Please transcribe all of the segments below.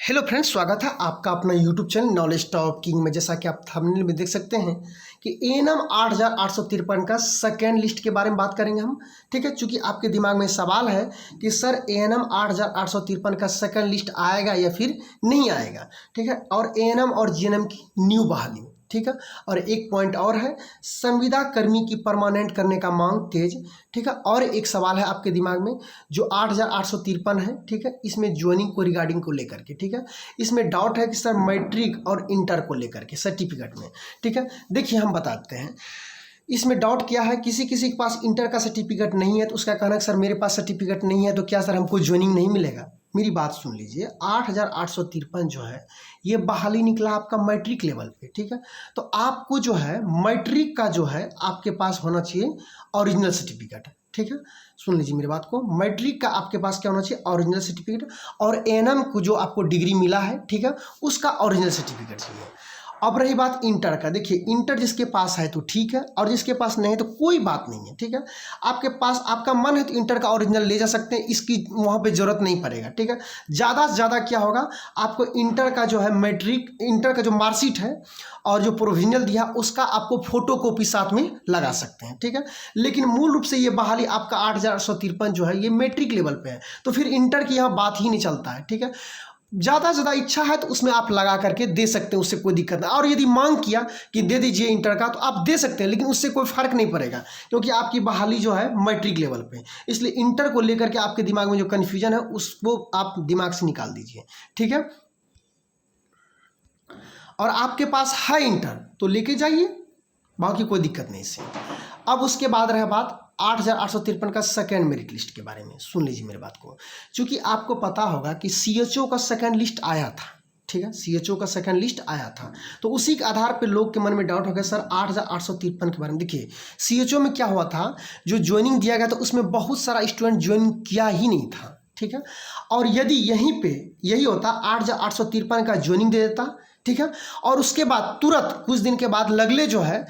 Hello friends, स्वागत है आपका अपना YouTube channel knowledge top king में। जैसा कि आप थंबनेल में देख सकते हैं कि एएनएम 8853 का सेकेंड लिस्ट के बारे में बात करेंगे हम। ठीक है, चूंकि आपके दिमाग में सवाल है कि सर एएनएम 8853 का सेकेंड लिस्ट आएगा या फिर नहीं आएगा। ठीक है, और एएनएम और जीएनएम की न्यू बहाली। ठीक है, और एक पॉइंट और है, संविदा कर्मी की परमानेंट करने का मांग तेज। ठीक है, और एक सवाल है आपके दिमाग में जो 8853 है। ठीक है, इसमें ज्वाइनिंग को रिगार्डिंग को लेकर के। ठीक है, इसमें डाउट है कि सर मैट्रिक और इंटर को लेकर के सर्टिफिकेट में। ठीक है, देखिए हम बताते हैं। इसमें डाउट क्या है, किसी किसी के पास इंटर का सर्टिफिकेट नहीं है तो उसका कहना है सर मेरे पास सर्टिफिकेट नहीं है तो क्या सर हमको ज्वाइनिंग नहीं मिलेगा। मेरी बात सुन लीजिए, 8853 जो है ये बहाली निकला आपका मैट्रिक लेवल पे। ठीक है, तो आपको जो है मैट्रिक का जो है आपके पास होना चाहिए ओरिजिनल सर्टिफिकेट। ठीक है, सुन लीजिए मेरी बात को, मैट्रिक का आपके पास क्या होना चाहिए, ओरिजिनल सर्टिफिकेट। और एएनएम को जो आपको डिग्री मिला है, ठीक है, उसका ओरिजिनल सर्टिफिकेट चाहिए। अब रही बात इंटर का, देखिए इंटर जिसके पास है तो ठीक है, और जिसके पास नहीं है तो कोई बात नहीं है। ठीक है, आपके पास आपका मन है तो इंटर का ओरिजिनल ले जा सकते हैं, इसकी वहाँ पे ज़रूरत नहीं पड़ेगा। ठीक है, ज़्यादा से ज़्यादा क्या होगा, आपको इंटर का जो है मैट्रिक इंटर का जो मार्कशीट है और जो प्रोविजनल दिया उसका आपको फोटो कॉपी साथ में लगा सकते हैं। ठीक है, लेकिन मूल रूप से ये बहाली आपका 8853 जो है ये मैट्रिक लेवल पे है, तो फिर इंटर की यहाँ बात ही नहीं चलता है। ठीक है, ज़्यादा से ज़्यादा इच्छा है तो उसमें आप लगा करके दे सकते हैं, उससे कोई दिक्कत नहीं। और यदि मांग किया कि दे दीजिए इंटर का तो आप दे सकते हैं, लेकिन उससे कोई फर्क नहीं पड़ेगा क्योंकि आपकी बहाली जो है मैट्रिक लेवल पे। इसलिए इंटर को लेकर के आपके दिमाग में जो कन्फ्यूजन है उसको आप दिमाग से निकाल दीजिए। ठीक है, और आपके पास है इंटर तो लेके जाइए, बाकी कोई दिक्कत नहीं इससे। अब उसके बाद रहे बात 8853 का सेकेंड मेरिट लिस्ट के बारे में। सुन लीजिए मेरी बात को, क्योंकि आपको पता होगा कि सीएचओ का सेकेंड लिस्ट आया था। ठीक है, सीएचओ का सेकेंड लिस्ट आया था, तो उसी के आधार पे लोग के मन में डाउट हो गया सर 8853 के बारे में। देखिए सीएचओ में क्या हुआ था, जो ज्वाइनिंग दिया गया था उसमें बहुत सारा स्टूडेंट ज्वाइन किया ही नहीं था। ठीक है, और यदि यहीं पे यही होता 8853 का ज्वाइनिंग दे देता, ठीक है, और उसके बाद तुरंत कुछ दिन के बाद लगले जो है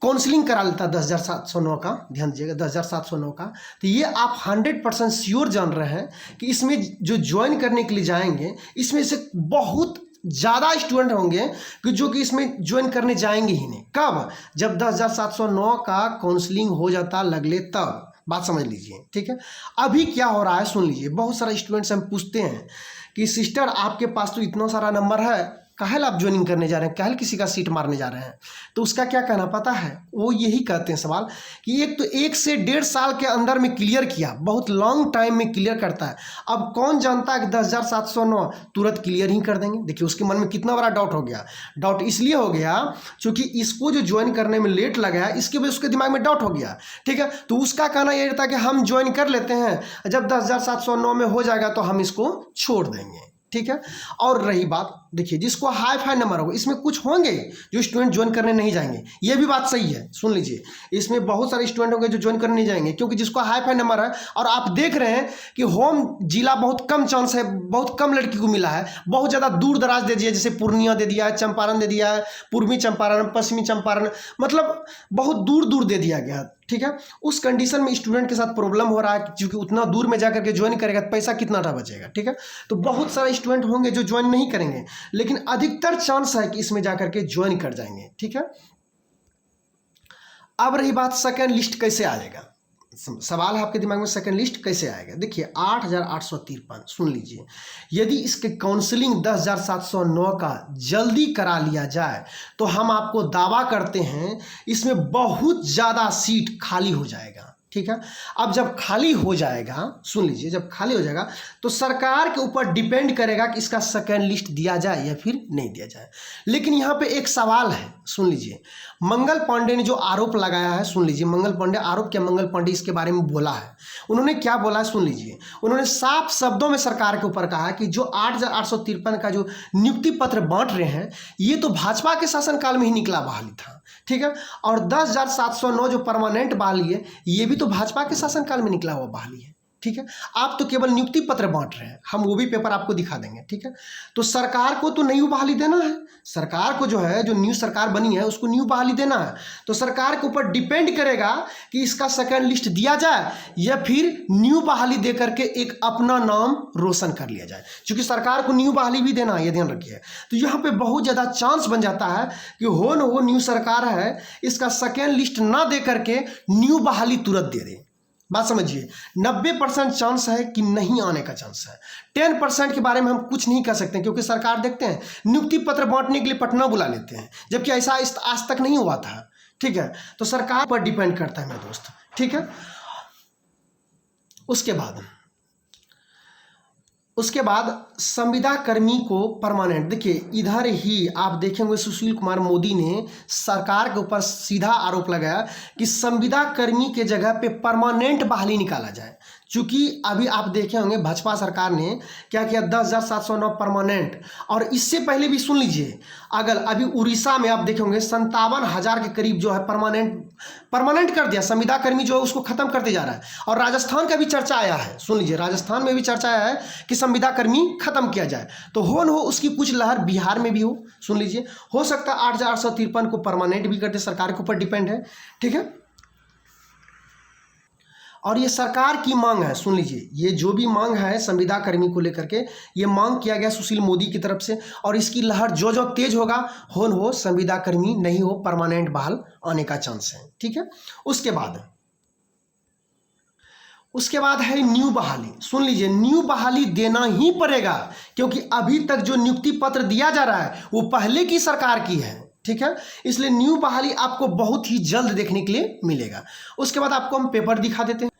काउंसलिंग करा लेता 10,709 का, ध्यान दीजिएगा 10,709 का, तो ये आप 100% श्योर जान रहे हैं कि इसमें जो ज्वाइन करने के लिए जाएंगे इसमें से बहुत ज़्यादा स्टूडेंट होंगे कि जो कि इसमें ज्वाइन करने जाएंगे ही नहीं। कब, जब 10,709 का काउंसलिंग हो जाता लगले तब। बात समझ लीजिए। ठीक है, अभी क्या हो रहा है सुन लीजिए, बहुत सारा स्टूडेंट्स हम पूछते हैं कि सिस्टर आपके पास तो इतना सारा नंबर है, काहे आप ज्वाइनिंग करने जा रहे हैं, काहे किसी का सीट मारने जा रहे हैं। तो उसका क्या कहना पता है, वो यही कहते हैं सवाल कि एक तो 1 से 1.5 साल के अंदर में क्लियर किया, बहुत लॉन्ग टाइम में क्लियर करता है। अब कौन जानता है कि 10,709 तुरंत क्लियर ही कर देंगे। देखिए उसके मन में कितना बड़ा डाउट हो गया। डाउट इसलिए हो गया क्योंकि इसको जो ज्वाइन करने में लेट लगा है इसके वजह से उसके दिमाग में डाउट हो गया। ठीक है, तो उसका कहना यह रहता है कि हम ज्वाइन कर लेते हैं, जब 10,709 में हो जाएगा तो हम इसको छोड़ देंगे। ठीक है, और रही बात, देखिए जिसको हाई फाई नंबर होगा, इसमें कुछ होंगे जो स्टूडेंट ज्वाइन करने नहीं जाएंगे, ये भी बात सही है। सुन लीजिए, इसमें बहुत सारे स्टूडेंट होंगे जो ज्वाइन करने नहीं जाएंगे क्योंकि जिसको हाई फाई नंबर है, और आप देख रहे हैं कि होम जिला बहुत कम चांस है, बहुत कम लड़की को मिला है, बहुत ज़्यादा दूर दराज दे दिया, जैसे पूर्णिया दे दिया है, चंपारण दे दिया है, पूर्वी चंपारण, पश्चिमी चंपारण, मतलब बहुत दूर दूर दे दिया गया। ठीक है, उस कंडीशन में स्टूडेंट के साथ प्रॉब्लम हो रहा है क्योंकि उतना दूर में जाकर के ज्वाइन करेगा तो पैसा कितना टा बचेगा। ठीक है, तो बहुत सारे स्टूडेंट होंगे जो ज्वाइन नहीं करेंगे, लेकिन अधिकतर चांस है कि इसमें जाकर के ज्वाइन कर जाएंगे। ठीक है, अब रही बात सेकेंड लिस्ट कैसे आएगा। सवाल है आपके दिमाग में सेकेंड लिस्ट कैसे आएगा। देखिए 8853 सुन लीजिए, यदि इसके काउंसलिंग 10,709 का जल्दी करा लिया जाए तो हम आपको दावा करते हैं इसमें बहुत ज़्यादा सीट खाली हो जाएगा। ठीक है, अब जब खाली हो जाएगा, सुन लीजिए, जब खाली हो जाएगा तो सरकार के ऊपर डिपेंड करेगा कि इसका सेकेंड लिस्ट दिया जाए या फिर नहीं दिया जाए। लेकिन यहाँ पे एक सवाल है, सुन लीजिए, मंगल पांडे ने जो आरोप लगाया है, सुन लीजिए, मंगल पांडे आरोप किया, मंगल पांडे इसके बारे में बोला है। उन्होंने क्या बोला है सुन लीजिए, उन्होंने साफ शब्दों में सरकार के ऊपर कहा कि जो 8853 का जो नियुक्ति पत्र बांट रहे हैं ये तो भाजपा के शासनकाल में ही निकला बहाली था। ठीक है, और 10,709 जो परमानेंट बहाली है ये भी तो भाजपा के शासनकाल में निकला हुआ बहाली है। ठीक है। आप तो केवल नियुक्ति पत्र बांट रहे हैं, हम वो भी पेपर आपको दिखा देंगे, ठीक है। तो सरकार को तो न्यू बहाली देना है, सरकार को जो है, जो न्यू सरकार बनी है उसको न्यू बहाली देना है। तो सरकार के ऊपर डिपेंड करेगा कि इसका सेकंड लिस्ट दिया जाए या फिर न्यू बहाली दे करके एक अपना नाम रोशन कर लिया जाए, क्योंकि सरकार को न्यू बहाली भी देना है, ये ध्यान रखिए। तो यहाँ पे बहुत ज़्यादा चांस बन जाता है कि हो न हो न्यू सरकार है इसका सेकेंड लिस्ट ना दे करके न्यू बहाली तुरंत दे दे। बात समझिए, 90% चांस है कि नहीं आने का चांस है। 10% के बारे में हम कुछ नहीं कह सकते, क्योंकि सरकार देखते हैं नियुक्ति पत्र बांटने के लिए पटना बुला लेते हैं, जबकि ऐसा आज तक नहीं हुआ था, ठीक है। तो सरकार पर डिपेंड करता है मेरे दोस्त, ठीक है। उसके बाद संविदा कर्मी को परमानेंट, देखिए इधर ही आप देखेंगे सुशील कुमार मोदी ने सरकार के ऊपर सीधा आरोप लगाया कि संविदा कर्मी के जगह पे परमानेंट बहाली निकाला जाए। चूँकि अभी आप देखे होंगे भाजपा सरकार ने क्या किया, 10,709 परमानेंट, और इससे पहले भी सुन लीजिए, अगर अभी उड़ीसा में आप देखे होंगे 57,000 के करीब जो है परमानेंट कर दिया, संविदा कर्मी जो है उसको खत्म करते जा रहा है। और राजस्थान का भी चर्चा आया है, सुन लीजिए, राजस्थान में भी चर्चा आया है कि संविदा कर्मी खत्म किया जाए। तो हो न हो उसकी कुछ लहर बिहार में भी हो, सुन लीजिए, हो सकता है 8,853 को परमानेंट भी कर दे, सरकार के ऊपर डिपेंड है, ठीक है। और ये सरकार की मांग है, सुन लीजिए, ये जो भी मांग है संविदा कर्मी को लेकर के, ये मांग किया गया सुशील मोदी की तरफ से, और इसकी लहर जो जो तेज होगा हो संविदा कर्मी नहीं हो परमानेंट बहाल आने का चांस है, ठीक है। उसके बाद है न्यू बहाली। सुन लीजिए, न्यू बहाली देना ही पड़ेगा, क्योंकि अभी तक जो नियुक्ति पत्र दिया जा रहा है वो पहले की सरकार की है, ठीक है। इसलिए न्यू बहाली आपको बहुत ही जल्द देखने के लिए मिलेगा। उसके बाद आपको हम पेपर दिखा देते हैं।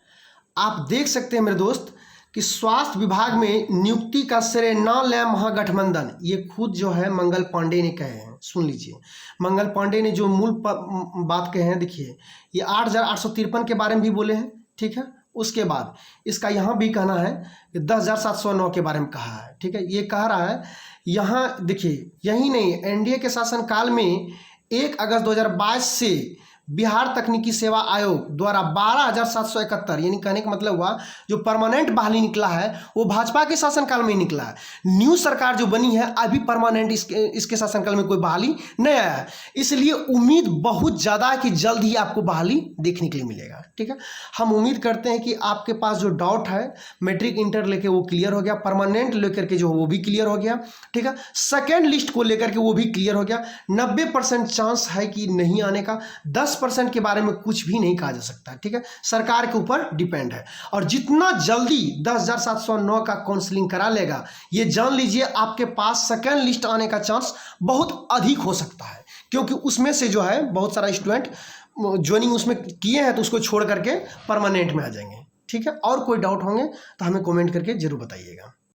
आप देख सकते हैं मेरे दोस्त कि स्वास्थ्य विभाग में नियुक्ति का श्रेय न ले महागठबंधन, ये खुद जो है मंगल पांडे ने कहे हैं। सुन लीजिए, मंगल पांडे ने जो मूल बात कहे हैं, देखिए ये 8,853 के बारे में भी बोले हैं, ठीक है। उसके बाद इसका यहाँ भी कहना है कि 10,709 के बारे में कहा है, ठीक है। ये कह रहा है यहाँ देखिए, यही नहीं, एनडीए के शासनकाल में 1 अगस्त 2022 से बिहार तकनीकी सेवा आयोग द्वारा 12,771, यानी कहने का मतलब हुआ जो परमानेंट बहाली निकला है वो भाजपा के शासनकाल में ही निकला है। न्यू सरकार जो बनी है अभी परमानेंट इसके शासनकाल में कोई बहाली नहीं आया है, इसलिए उम्मीद बहुत ज़्यादा है कि जल्द ही आपको बहाली देखने के लिए मिलेगा, ठीक है। हम उम्मीद करते हैं कि आपके पास जो डाउट है मैट्रिक इंटर लेके वो क्लियर हो गया, परमानेंट लेकर के जो वो भी क्लियर हो गया, ठीक है। सेकेंड लिस्ट को लेकर के वो भी क्लियर हो गया। 90% चांस है कि नहीं आने का, 10% के बारे में कुछ भी नहीं कहा जा सकता, ठीक है। सरकार के ऊपर डिपेंड है, और जितना जल्दी 10,709 का काउंसलिंग करा लेगा, ये जान लीजिए आपके पास सेकेंड लिस्ट आने का चांस बहुत अधिक हो सकता है, क्योंकि उसमें से जो है बहुत सारा स्टूडेंट ज्वाइनिंग उसमें किए हैं तो उसको छोड़ करके परमानेंट में आ जाएंगे, ठीक है। और कोई डाउट होंगे तो हमें कमेंट करके जरूर बताइएगा।